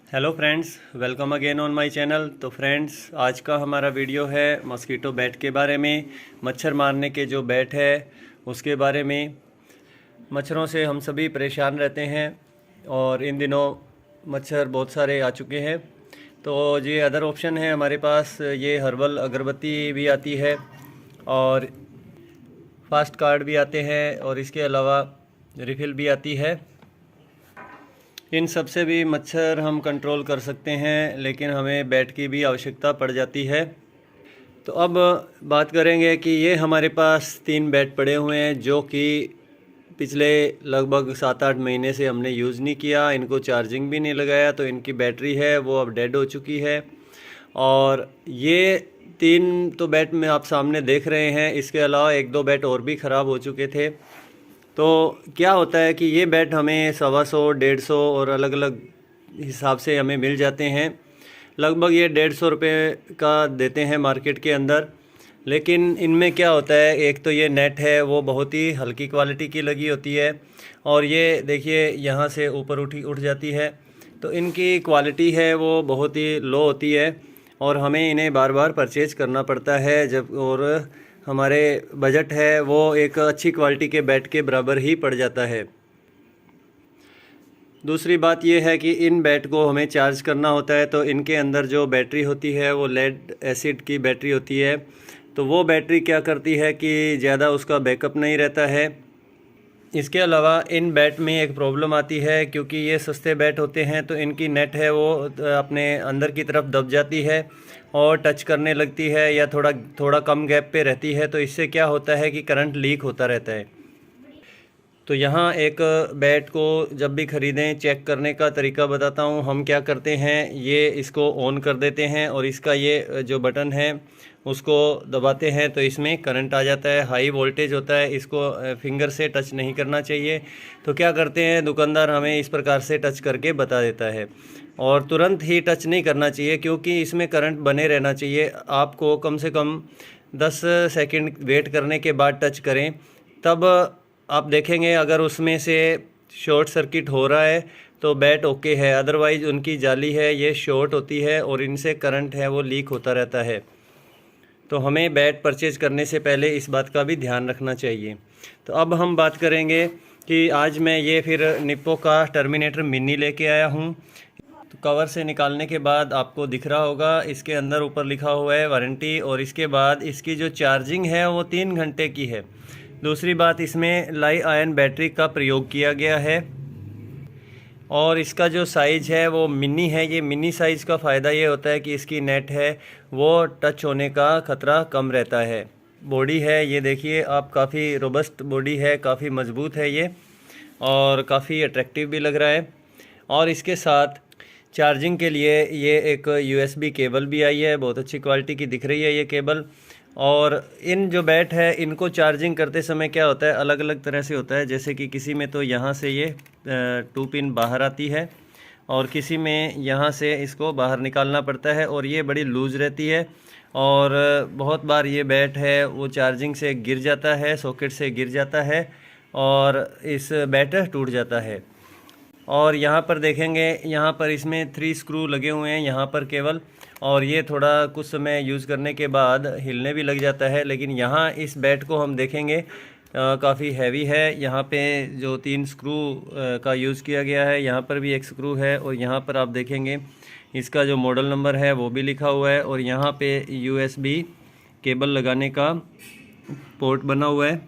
Hello friends, welcome again on my channel. तो friends, आज का हमारा वीडियो है मॉस्किटो बैट के बारे में। मच्छर मारने के जो बैट है उसके बारे में। मच्छरों से हम सभी परेशान रहते हैं और इन दिनों मच्छर बहुत सारे आ चुके हैं। तो ये अदर ऑप्शन है हमारे पास, ये हर्बल अगरबत्ती भी आती है और फास्ट कार्ड भी आते हैं और इसके अलावा रिफ़िल भी आती है। इन सब से भी मच्छर हम कंट्रोल कर सकते हैं, लेकिन हमें बैट की भी आवश्यकता पड़ जाती है। तो अब बात करेंगे कि ये हमारे पास 3 बैट पड़े हुए हैं जो कि पिछले लगभग 7-8 महीने से हमने यूज़ नहीं किया, इनको चार्जिंग भी नहीं लगाया, तो इनकी बैटरी है वो अब डेड हो चुकी है। और ये 3 तो बैट में आप सामने देख रहे हैं, इसके अलावा 1-2 बैट और भी ख़राब हो चुके थे। तो क्या होता है कि ये बैट हमें 125, 150 और अलग अलग हिसाब से हमें मिल जाते हैं। लगभग ये 150 रुपये का देते हैं मार्केट के अंदर। लेकिन इनमें क्या होता है, एक तो ये नेट है वो बहुत ही हल्की क्वालिटी की लगी होती है और ये देखिए यहाँ से ऊपर उठ जाती है। तो इनकी क्वालिटी है वो बहुत ही लो होती है और हमें इन्हें बार बार परचेज़ करना पड़ता है जब, और हमारे बजट है वो एक अच्छी क्वालिटी के बैट के बराबर ही पड़ जाता है। दूसरी बात ये है कि इन बैट को हमें चार्ज करना होता है, तो इनके अंदर जो बैटरी होती है वो लेड एसिड की बैटरी होती है। तो वो बैटरी क्या करती है कि ज़्यादा उसका बैकअप नहीं रहता है। इसके अलावा इन बैट में एक प्रॉब्लम आती है, क्योंकि ये सस्ते बैट होते हैं तो इनकी नेट है वो अपने अंदर की तरफ दब जाती है और टच करने लगती है या थोड़ा कम गैप पे रहती है। तो इससे क्या होता है कि करंट लीक होता रहता है। तो यहाँ एक बैट को जब भी ख़रीदें चेक करने का तरीका बताता हूँ। हम क्या करते हैं, ये इसको ऑन कर देते हैं और इसका ये जो बटन है उसको दबाते हैं तो इसमें करंट आ जाता है। हाई वोल्टेज होता है, इसको फिंगर से टच नहीं करना चाहिए। तो क्या करते हैं, दुकानदार हमें इस प्रकार से टच करके बता देता है और तुरंत ही टच नहीं करना चाहिए, क्योंकि इसमें करंट बने रहना चाहिए। आपको कम से कम 10 सेकंड वेट करने के बाद टच करें, तब आप देखेंगे अगर उसमें से शॉर्ट सर्किट हो रहा है तो बैट ओके है, अदरवाइज़ उनकी जाली है ये शॉर्ट होती है और इनसे करंट है वो लीक होता रहता है। तो हमें बैट परचेज़ करने से पहले इस बात का भी ध्यान रखना चाहिए। तो अब हम बात करेंगे कि आज मैं ये फिर निप्पो का टर्मिनेटर मिनी लेके आया हूँ। तो कवर से निकालने के बाद आपको दिख रहा होगा, इसके अंदर ऊपर लिखा हुआ है वारंटी, और इसके बाद इसकी जो चार्जिंग है वो 3 घंटे की है। दूसरी बात, इसमें लाइ आयन बैटरी का प्रयोग किया गया है और इसका जो साइज़ है वो मिनी है। ये मिनी साइज़ का फ़ायदा ये होता है कि इसकी नेट है वो टच होने का ख़तरा कम रहता है। बॉडी है ये देखिए आप, काफ़ी रोबस्ट बॉडी है, काफ़ी मज़बूत है ये और काफ़ी अट्रैक्टिव भी लग रहा है। और इसके साथ चार्जिंग के लिए ये एक USB केबल भी आई है, बहुत अच्छी क्वालिटी की दिख रही है ये केबल। और इन जो बैट है इनको चार्जिंग करते समय क्या होता है, अलग अलग तरह से होता है। जैसे कि किसी में तो यहाँ से ये 2 पिन बाहर आती है और किसी में यहाँ से इसको बाहर निकालना पड़ता है और ये बड़ी लूज़ रहती है और बहुत बार ये बैट है वो चार्जिंग से गिर जाता है, सॉकेट से गिर जाता है और इस बैट टूट जाता है। और यहाँ पर देखेंगे, यहाँ पर इसमें 3 स्क्रू लगे हुए हैं यहाँ पर केवल, और ये थोड़ा कुछ समय यूज़ करने के बाद हिलने भी लग जाता है। लेकिन यहाँ इस बैट को हम देखेंगे काफ़ी हैवी है। यहाँ पे जो 3 स्क्रू का यूज़ किया गया है, यहाँ पर भी एक स्क्रू है और यहाँ पर आप देखेंगे इसका जो मॉडल नंबर है वो भी लिखा हुआ है और यहाँ पे USB केबल लगाने का पोर्ट बना हुआ है।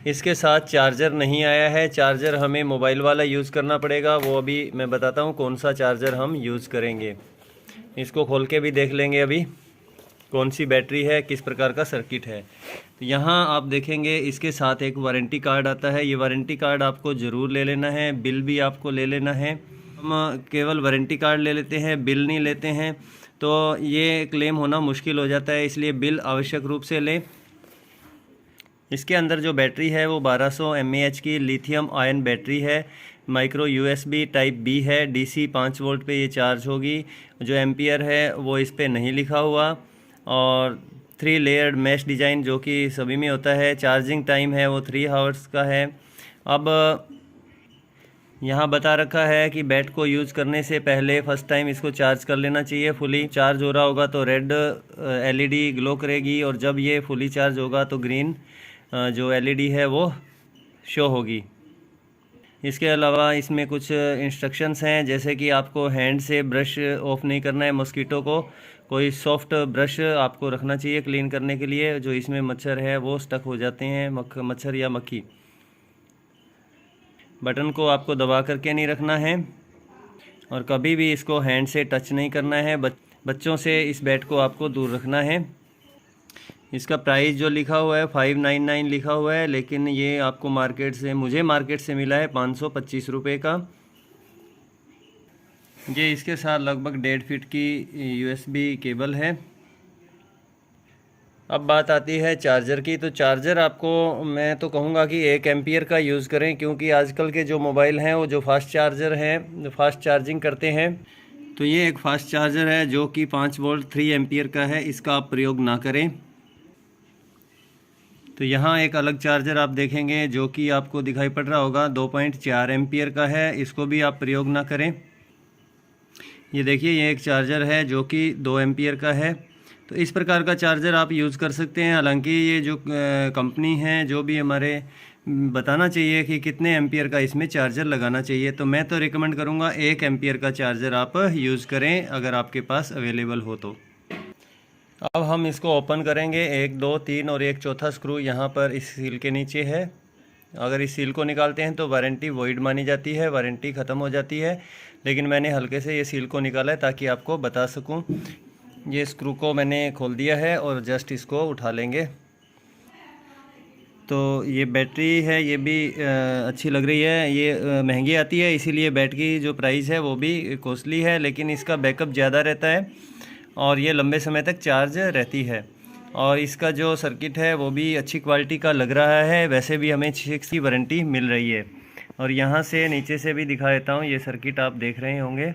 इसके साथ चार्जर नहीं आया है, चार्जर हमें मोबाइल वाला यूज़ करना पड़ेगा। वो अभी मैं बताता हूँ कौन सा चार्जर हम यूज़ करेंगे। इसको खोल के भी देख लेंगे अभी कौन सी बैटरी है, किस प्रकार का सर्किट है। तो यहाँ आप देखेंगे इसके साथ एक वारंटी कार्ड आता है। ये वारंटी कार्ड आपको ज़रूर ले लेना है, बिल भी आपको ले लेना है। हम केवल वारंटी कार्ड ले लेते हैं, बिल नहीं लेते हैं, तो ये क्लेम होना मुश्किल हो जाता है, इसलिए बिल आवश्यक रूप से लें। इसके अंदर जो बैटरी है वो 1200 mAh की लिथियम आयन बैटरी है। माइक्रो USB टाइप B है, DC 5 वोल्ट पे ये चार्ज होगी। जो एम्पियर है वो इस पे नहीं लिखा हुआ और 3 लेयर्ड मैश डिज़ाइन जो कि सभी में होता है। चार्जिंग टाइम है वो 3 आवर्स का है। अब यहाँ बता रखा है कि बैट को यूज़ करने से पहले फ़र्स्ट टाइम इसको चार्ज कर लेना चाहिए। फुली चार्ज हो रहा होगा तो रेड एलईडी ग्लो करेगी, और जब ये फुली चार्ज होगा तो ग्रीन जो एलईडी है वो शो होगी। इसके अलावा इसमें कुछ इंस्ट्रक्शंस हैं, जैसे कि आपको हैंड से ब्रश ऑफ नहीं करना है मॉस्किटो को। कोई सॉफ्ट ब्रश आपको रखना चाहिए क्लीन करने के लिए, जो इसमें मच्छर है वो स्टक हो जाते हैं, मच्छर या मक्खी। बटन को आपको दबा करके नहीं रखना है, और कभी भी इसको हैंड से टच नहीं करना है। बच्चों से इस बैट को आपको दूर रखना है। इसका प्राइस जो लिखा हुआ है 599 लिखा हुआ है, लेकिन ये आपको मुझे मार्केट से मिला है 525 रुपये का। ये इसके साथ लगभग 1.5 फीट की USB केबल है। अब बात आती है चार्जर की। तो चार्जर आपको मैं तो कहूँगा कि 1 एम्पियर का यूज़ करें, क्योंकि आजकल के जो मोबाइल हैं वो जो फास्ट चार्जर हैं, जो फास्ट चार्जिंग करते हैं। तो ये एक फास्ट चार्जर है जो कि 5 वोल्ट 3 एम्पियर का है, इसका आप प्रयोग ना करें। तो यहाँ एक अलग चार्जर आप देखेंगे जो कि आपको दिखाई पड़ रहा होगा, 2.4 एम्पियर का है, इसको भी आप प्रयोग ना करें। ये देखिए, ये एक चार्जर है जो कि 2 एम्पियर का है। तो इस प्रकार का चार्जर आप यूज़ कर सकते हैं। हालांकि ये जो कंपनी है जो भी हमारे बताना चाहिए कि कितने एम्पियर का इसमें चार्जर लगाना चाहिए, तो मैं तो रिकमेंड करूँगा 1 एम्पियर का चार्जर आप यूज़ करें अगर आपके पास अवेलेबल हो तो। अब हम इसको ओपन करेंगे। 1, 2, 3 और एक चौथा स्क्रू यहाँ पर इस सील के नीचे है। अगर इस सील को निकालते हैं तो वारंटी वॉइड मानी जाती है, वारंटी ख़त्म हो जाती है। लेकिन मैंने हल्के से ये सील को निकाला है ताकि आपको बता सकूं। ये स्क्रू को मैंने खोल दिया है और जस्ट इसको उठा लेंगे। तो ये बैटरी है, ये भी अच्छी लग रही है। ये महंगी आती है, इसीलिए बैट की जो प्राइस है वो भी कॉस्टली है, लेकिन इसका बैकअप ज़्यादा रहता है और ये लंबे समय तक चार्ज रहती है। और इसका जो सर्किट है वो भी अच्छी क्वालिटी का लग रहा है। वैसे भी हमें 6 की वारंटी मिल रही है। और यहाँ से नीचे से भी दिखा देता हूँ, ये सर्किट आप देख रहे होंगे।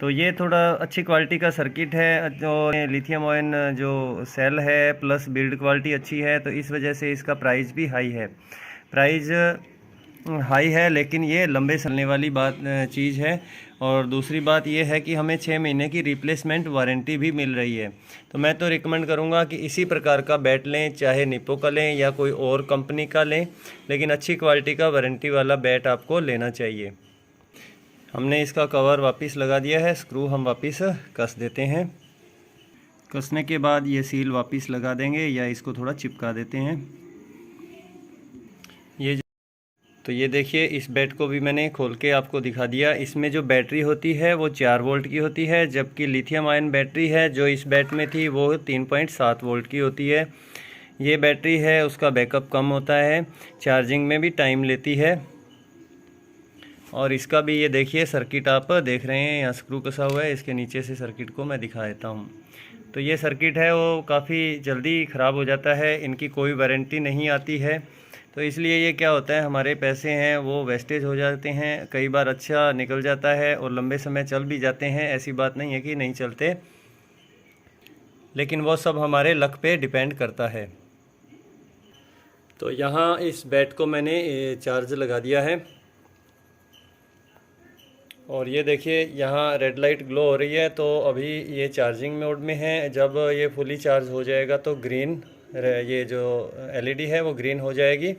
तो ये थोड़ा अच्छी क्वालिटी का सर्किट है, जो लिथियम आयन जो सेल है, प्लस बिल्ड क्वालिटी अच्छी है, तो इस वजह से इसका प्राइस भी हाई है। प्राइस हाई है, लेकिन ये लंबे चलने वाली चीज़ है। और दूसरी बात ये है कि हमें 6 महीने की रिप्लेसमेंट वारंटी भी मिल रही है। तो मैं तो रिकमेंड करूँगा कि इसी प्रकार का बैट लें, चाहे निप्पो का लें या कोई और कंपनी का लें, लेकिन अच्छी क्वालिटी का वारंटी वाला बैट आपको लेना चाहिए। हमने इसका कवर वापस लगा दिया है, स्क्रू हम वापस कस देते हैं। कसने के बाद ये सील वापस लगा देंगे या इसको थोड़ा चिपका देते हैं। तो ये देखिए, इस बैट को भी मैंने खोल के आपको दिखा दिया। इसमें जो बैटरी होती है वो 4 वोल्ट की होती है, जबकि लिथियम आयन बैटरी है जो इस बैट में थी वो 3.7 वोल्ट की होती है। ये बैटरी है उसका बैकअप कम होता है, चार्जिंग में भी टाइम लेती है। और इसका भी ये देखिए सर्किट आप देख रहे हैं, यहाँ स्क्रू कसा हुआ है, इसके नीचे से सर्किट को मैं दिखा देता हूँ। तो ये सर्किट है वो काफ़ी जल्दी ख़राब हो जाता है, इनकी कोई वारंटी नहीं आती है। तो इसलिए ये क्या होता है, हमारे पैसे हैं वो वेस्टेज हो जाते हैं। कई बार अच्छा निकल जाता है और लंबे समय चल भी जाते हैं, ऐसी बात नहीं है कि नहीं चलते, लेकिन वो सब हमारे लक पे डिपेंड करता है। तो यहाँ इस बैट को मैंने चार्ज लगा दिया है और ये देखिए यहाँ रेड लाइट ग्लो हो रही है। तो अभी ये चार्जिंग मोड में है। जब ये फुली चार्ज हो जाएगा तो ग्रीन, ये जो एलईडी है वो ग्रीन हो जाएगी।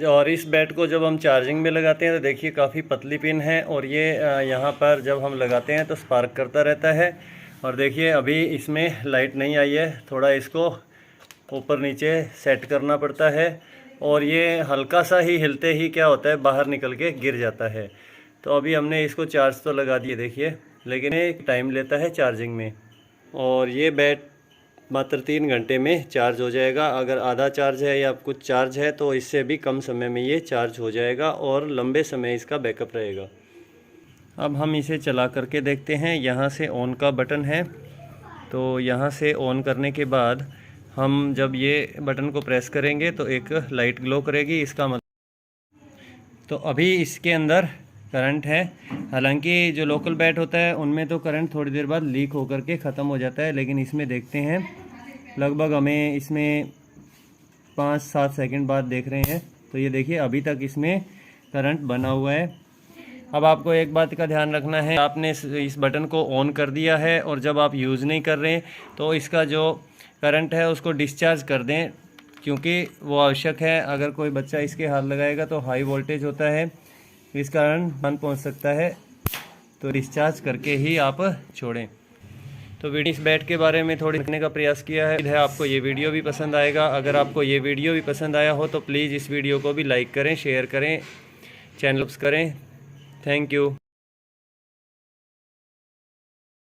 और इस बैट को जब हम चार्जिंग में लगाते हैं तो देखिए काफ़ी पतली पिन है और ये यहाँ पर जब हम लगाते हैं तो स्पार्क करता रहता है। और देखिए अभी इसमें लाइट नहीं आई है, थोड़ा इसको ऊपर नीचे सेट करना पड़ता है और ये हल्का सा ही हिलते ही क्या होता है, बाहर निकल के गिर जाता है। तो अभी हमने इसको चार्ज तो लगा दिए देखिए, लेकिन एक टाइम लेता है चार्जिंग में। और ये बैट मात्र 3 घंटे में चार्ज हो जाएगा। अगर आधा चार्ज है या कुछ चार्ज है तो इससे भी कम समय में ये चार्ज हो जाएगा और लंबे समय इसका बैकअप रहेगा। अब हम इसे चला करके देखते हैं। यहाँ से ऑन का बटन है, तो यहाँ से ऑन करने के बाद हम जब ये बटन को प्रेस करेंगे तो एक लाइट ग्लो करेगी, इसका मतलब। तो अभी इसके अंदर करंट है। हालांकि जो लोकल बैट होता है उनमें तो करंट थोड़ी देर बाद लीक होकर के ख़त्म हो जाता है, लेकिन इसमें देखते हैं लगभग हमें इसमें 5-7 सेकंड बाद देख रहे हैं। तो ये देखिए अभी तक इसमें करंट बना हुआ है। अब आपको एक बात का ध्यान रखना है, आपने इस बटन को ऑन कर दिया है और जब आप यूज़ नहीं कर रहे तो इसका जो करंट है उसको डिस्चार्ज कर दें, क्योंकि वो आवश्यक है। अगर कोई बच्चा इसके हाथ लगाएगा तो हाई वोल्टेज होता है, इस कारण नुकसान पहुंच सकता है, तो डिस्चार्ज करके ही आप छोड़ें। तो वीडियो इस बैट के बारे में थोड़ी लिखने का प्रयास किया है। आपको ये वीडियो भी पसंद आएगा। अगर आपको ये वीडियो भी पसंद आया हो तो प्लीज़ इस वीडियो को भी लाइक करें, शेयर करें, चैनल सब्सक्राइब करें। Thank you.